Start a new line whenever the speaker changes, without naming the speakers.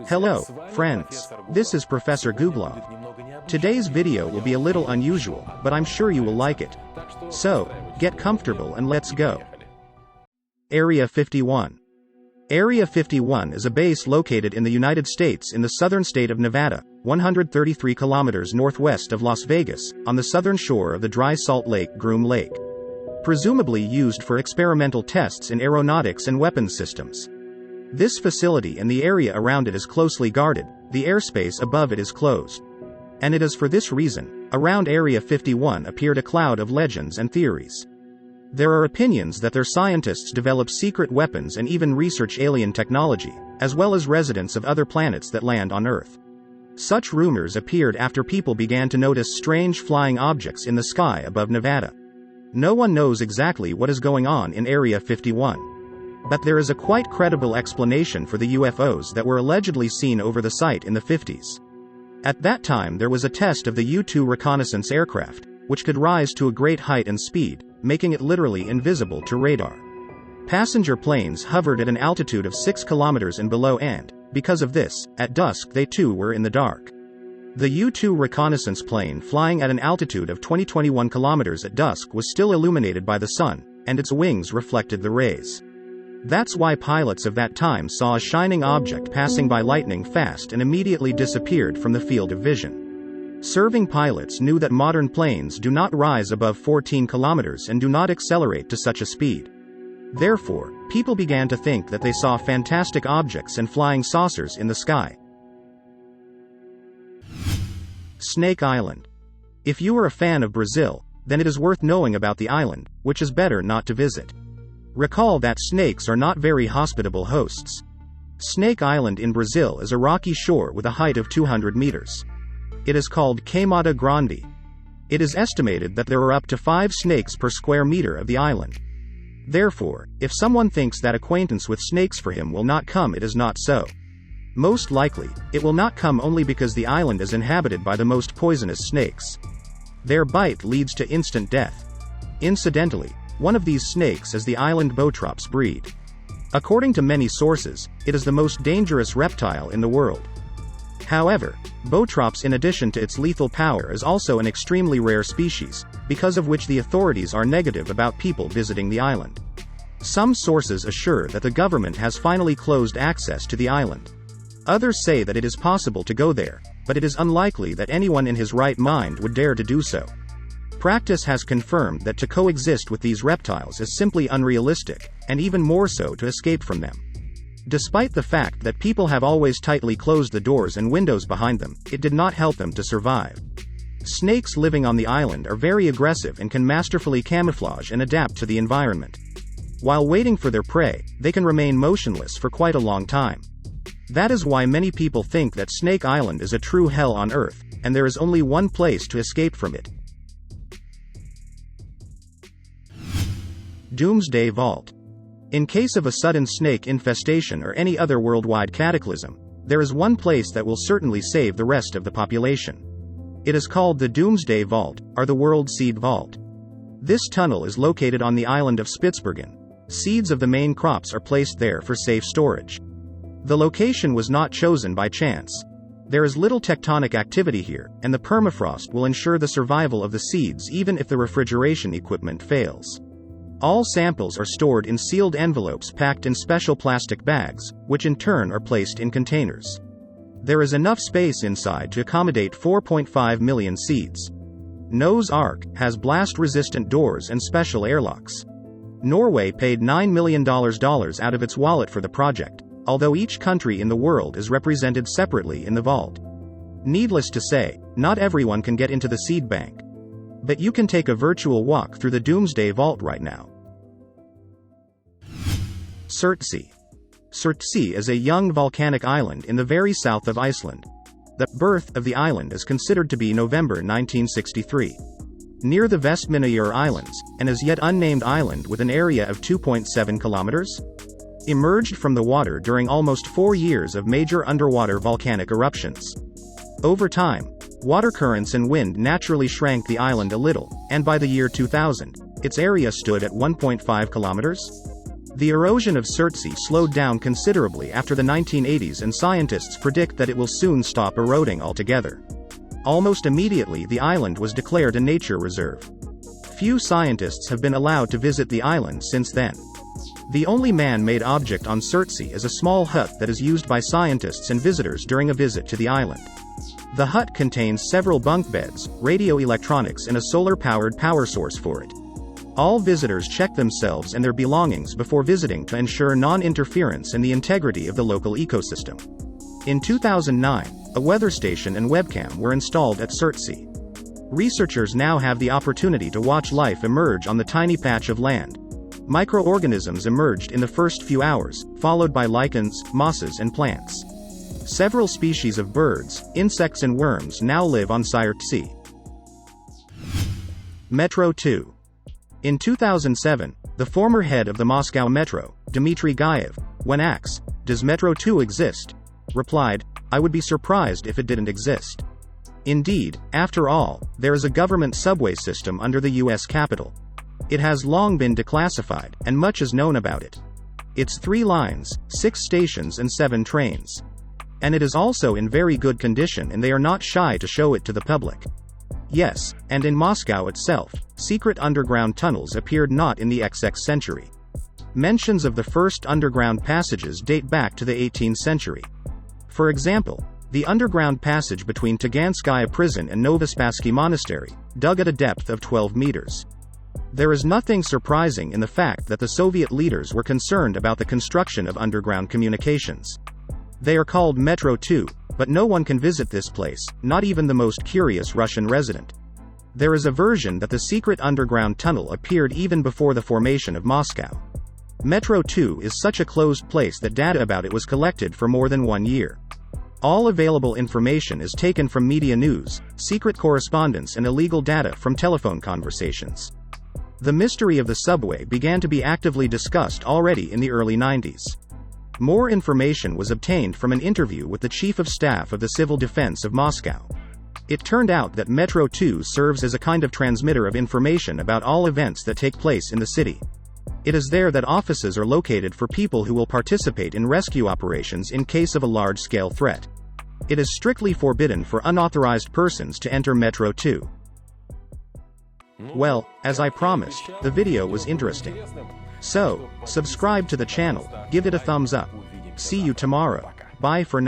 Hello, friends. This is Professor Guglov. Today's video will be a little unusual, but I'm sure you will like it. So, get comfortable and let's go. Area 51. Area 51 is a base located in the United States in the southern state of Nevada, 133 kilometers northwest of Las Vegas, on the southern shore of the dry salt lake Groom Lake. Presumably used for experimental tests in aeronautics and weapons systems. This facility and the area around it is closely guarded, the airspace above it is closed. And it is for this reason, around Area 51 appeared a cloud of legends and theories. There are opinions that their scientists develop secret weapons and even research alien technology, as well as residents of other planets that land on Earth. Such rumors appeared after people began to notice strange flying objects in the sky above Nevada. No one knows exactly what is going on in Area 51. But there is a quite credible explanation for the UFOs that were allegedly seen over the site in the 50s. At that time there was a test of the U-2 reconnaissance aircraft, which could rise to a great height and speed, making it literally invisible to radar. Passenger planes hovered at an altitude of 6 kilometers and below and, because of this, at dusk they too were in the dark. The U-2 reconnaissance plane flying at an altitude of 21 kilometers at dusk was still illuminated by the sun, and its wings reflected the rays. That's why pilots of that time saw a shining object passing by lightning fast and immediately disappeared from the field of vision. Serving pilots knew that modern planes do not rise above 14 kilometers and do not accelerate to such a speed. Therefore, people began to think that they saw fantastic objects and flying saucers in the sky. Snake Island. If you are a fan of Brazil, then it is worth knowing about the island, which is better not to visit. Recall that snakes are not very hospitable hosts. Snake Island in Brazil is a rocky shore with a height of 200 meters. It is called Queimada Grande. It is estimated that there are up to 5 snakes per square meter of the island. Therefore, if someone thinks that acquaintance with snakes for him will not come, it is not so. Most likely, it will not come only because the island is inhabited by the most poisonous snakes. Their bite leads to instant death. Incidentally, one of these snakes is the island Botrops breed. According to many sources, it is the most dangerous reptile in the world. However, Botrops, in addition to its lethal power, is also an extremely rare species, because of which the authorities are negative about people visiting the island. Some sources assure that the government has finally closed access to the island. Others say that it is possible to go there, but it is unlikely that anyone in his right mind would dare to do so. Practice has confirmed that to coexist with these reptiles is simply unrealistic, and even more so to escape from them. Despite the fact that people have always tightly closed the doors and windows behind them, it did not help them to survive. Snakes living on the island are very aggressive and can masterfully camouflage and adapt to the environment. While waiting for their prey, they can remain motionless for quite a long time. That is why many people think that Snake Island is a true hell on Earth, and there is only one place to escape from it. Doomsday Vault. In case of a sudden snake infestation or any other worldwide cataclysm, there is one place that will certainly save the rest of the population. It is called the Doomsday Vault, or the World Seed Vault. This tunnel is located on the island of Spitsbergen. Seeds of the main crops are placed there for safe storage. The location was not chosen by chance. There is little tectonic activity here, and the permafrost will ensure the survival of the seeds even if the refrigeration equipment fails. All samples are stored in sealed envelopes packed in special plastic bags, which in turn are placed in containers. There is enough space inside to accommodate 4.5 million seeds. Noah's Ark has blast-resistant doors and special airlocks. Norway paid $9 million out of its wallet for the project, although each country in the world is represented separately in the vault. Needless to say, not everyone can get into the seed bank. But you can take a virtual walk through the Doomsday Vault right now. Surtsey. Surtsey is a young volcanic island in the very south of Iceland. The birth of the island is considered to be November 1963. Near the Vestmannaeyjar Islands, an as yet unnamed island with an area of 2.7 kilometers, emerged from the water during almost 4 years of major underwater volcanic eruptions. Over time, water currents and wind naturally shrank the island a little, and by the year 2000, its area stood at 1.5 kilometers. The erosion of Surtsey slowed down considerably after the 1980s, and scientists predict that it will soon stop eroding altogether. Almost immediately the island was declared a nature reserve. Few scientists have been allowed to visit the island since then. The only man-made object on Surtsey is a small hut that is used by scientists and visitors during a visit to the island. The hut contains several bunk beds, radio electronics, and a solar-powered power source for it. All visitors check themselves and their belongings before visiting to ensure non-interference and the integrity of the local ecosystem. In 2009, a weather station and webcam were installed at Surtsey. Researchers now have the opportunity to watch life emerge on the tiny patch of land. Microorganisms emerged in the first few hours, followed by lichens, mosses, and plants. Several species of birds, insects, and worms now live on Surtsey. Metro 2. In 2007, the former head of the Moscow Metro, Dmitry Guglov, when asked, "Does Metro 2 exist?" replied, "I would be surprised if it didn't exist." Indeed, after all, there is a government subway system under the U.S. Capitol. It has long been declassified, and much is known about it. It's 3 lines, 6 stations, and 7 trains. And it is also in very good condition, and they are not shy to show it to the public. Yes, and in Moscow itself, secret underground tunnels appeared not in the XX century. Mentions of the first underground passages date back to the 18th century. For example, the underground passage between Taganskaya prison and Novospassky monastery, dug at a depth of 12 meters. There is nothing surprising in the fact that the Soviet leaders were concerned about the construction of underground communications. They are called Metro 2, but no one can visit this place, not even the most curious Russian resident. There is a version that the secret underground tunnel appeared even before the formation of Moscow. Metro 2 is such a closed place that data about it was collected for more than 1 year. All available information is taken from media news, secret correspondence, and illegal data from telephone conversations. The mystery of the subway began to be actively discussed already in the early 90s. More information was obtained from an interview with the Chief of Staff of the Civil Defense of Moscow. It turned out that Metro 2 serves as a kind of transmitter of information about all events that take place in the city. It is there that offices are located for people who will participate in rescue operations in case of a large-scale threat. It is strictly forbidden for unauthorized persons to enter Metro 2. Well, as I promised, the video was interesting. So, subscribe to the channel, give it a thumbs up. See you tomorrow. Bye for now.